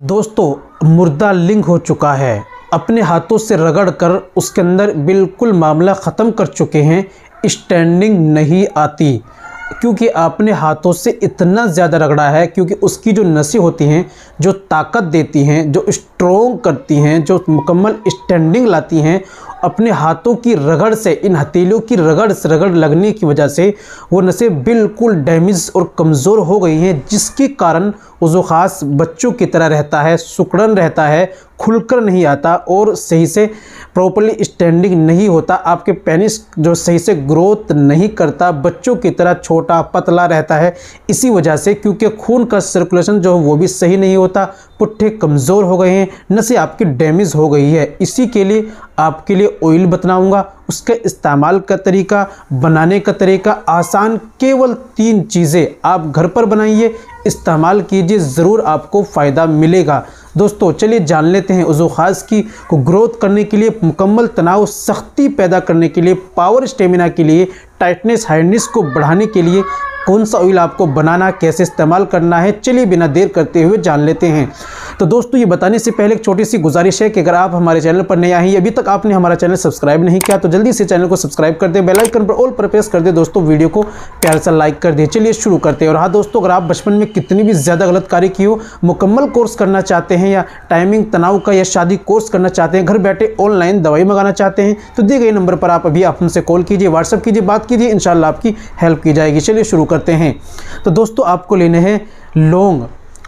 दोस्तों मुर्दा लिंग हो चुका है, अपने हाथों से रगड़ कर उसके अंदर बिल्कुल मामला ख़त्म कर चुके हैं। स्टैंडिंग नहीं आती क्योंकि आपने हाथों से इतना ज़्यादा रगड़ा है, क्योंकि उसकी जो नसें होती हैं, जो ताकत देती हैं, जो स्ट्रोंग करती हैं, जो मुकम्मल स्टैंडिंग लाती हैं, अपने हाथों की रगड़ से, इन हथेलियों की रगड़ लगने की वजह से वो नसें बिल्कुल डैमेज और कमज़ोर हो गई हैं, जिसके कारण उज़ो ख़ास बच्चों की तरह रहता है, सुकड़न रहता है, खुलकर नहीं आता और सही से प्रॉपर्ली स्टैंडिंग नहीं होता। आपके पेनिस जो सही से ग्रोथ नहीं करता, बच्चों की तरह छोटा पतला रहता है। इसी वजह से, क्योंकि खून का सर्कुलेशन जो है वो भी सही नहीं होता, पुट्ठे कमज़ोर हो गए हैं, नसें आपकी डैमेज हो गई है। इसी के लिए आपके लिए ऑयल बताऊंगा, उसका इस्तेमाल का तरीका, बनाने का तरीका आसान, केवल 3 चीज़ें आप घर पर बनाइए, इस्तेमाल कीजिए, ज़रूर आपको फ़ायदा मिलेगा। दोस्तों चलिए जान लेते हैं उज़ो ख़ास की को ग्रोथ करने के लिए, मुकम्मल तनाव सख्ती पैदा करने के लिए, पावर स्टेमिना के लिए, टाइटनेस हार्डनेस को बढ़ाने के लिए कौन सा ऑयल आपको बनाना, कैसे इस्तेमाल करना है। चलिए बिना देर करते हुए जान लेते हैं। तो दोस्तों ये बताने से पहले एक छोटी सी गुजारिश है कि अगर आप हमारे चैनल पर नए आए हैं, अभी तक आपने हमारा चैनल सब्सक्राइब नहीं किया तो जल्दी से चैनल को सब्सक्राइब कर दे, बेल आइकन पर ऑल पर प्रेस कर दे। दोस्तों वीडियो को प्यार से लाइक कर दे। चलिए शुरू करते हैं। और हाँ दोस्तों, अगर आप बचपन में कितनी भी ज़्यादा गलत कार्य की हो, मुकम्मल कोर्स करना चाहते हैं, या टाइमिंग तनाव का या शादी कोर्स करना चाहते हैं, घर बैठे ऑनलाइन दवाई मंगाना चाहते हैं, तो दिए गए नंबर पर आप अभी हमसे कॉल कीजिए, व्हाट्सअप कीजिए, बात कीजिए, इंशाल्लाह आपकी हेल्प की जाएगी। चलिए शुरू करते हैं। तो दोस्तों आपको लेने हैं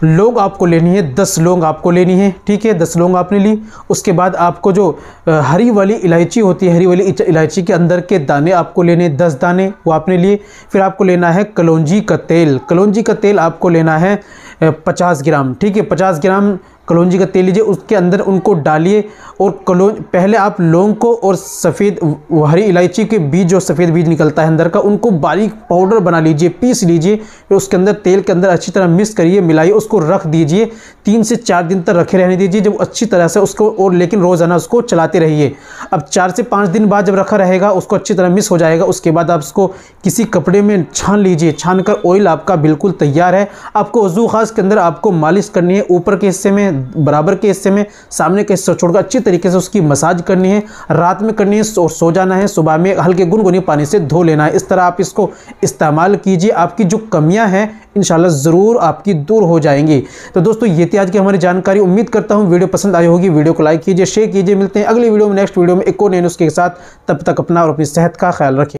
लौंग आपको लेनी है, 10 लौंग आपको लेनी है, ठीक है। 10 लौंग आपने ली। उसके बाद आपको जो हरी वाली इलायची होती है, हरी वाली इलायची के अंदर के दाने आपको लेने, 10 दाने वो आपने लिए। फिर आपको लेना है कलौंजी का तेल आपको लेना है 50 ग्राम, ठीक है। 50 ग्राम कलौंजी का तेल लीजिए, उसके अंदर उनको डालिए और पहले आप लौंग को और सफ़ेद हरी इलायची के बीज, जो सफ़ेद बीज निकलता है अंदर का, उनको बारीक पाउडर बना लीजिए, पीस लीजिए। फिर उसके अंदर तेल के अंदर अच्छी तरह मिक्स करिए, मिलाइए, उसको रख दीजिए, 3 से 4 दिन तक रखे रहने दीजिए जब अच्छी तरह से उसको, और लेकिन रोज़ाना उसको चलाते रहिए। अब 4 से 5 दिन बाद जब रखा रहेगा, उसको अच्छी तरह मिक्स हो जाएगा, उसके बाद आप उसको किसी कपड़े में छान लीजिए। छान कर ऑयल आपका बिल्कुल तैयार है। आपको वज़ू ख़ास के अंदर आपको मालिश करनी है, ऊपर के हिस्से में, बराबर के हिस्से में, सामने के हिस्से छोड़कर अच्छी तरीके से उसकी मसाज करनी है। रात में करनी है और सो जाना है, सुबह में हल्के गुनगुने पानी से धो लेना है। इस तरह आप इसको इस्तेमाल कीजिए, आपकी जो कमियां हैं इंशाल्लाह ज़रूर आपकी दूर हो जाएंगी। तो दोस्तों ये थी आज की हमारी जानकारी। उम्मीद करता हूँ वीडियो पसंद आई होगी। वीडियो को लाइक कीजिए, शेयर कीजिए। मिलते हैं अगली वीडियो में, नेक्स्ट वीडियो में एक और नए नुस्खे के साथ। तब तक अपना और अपनी सेहत का ख्याल रखिए।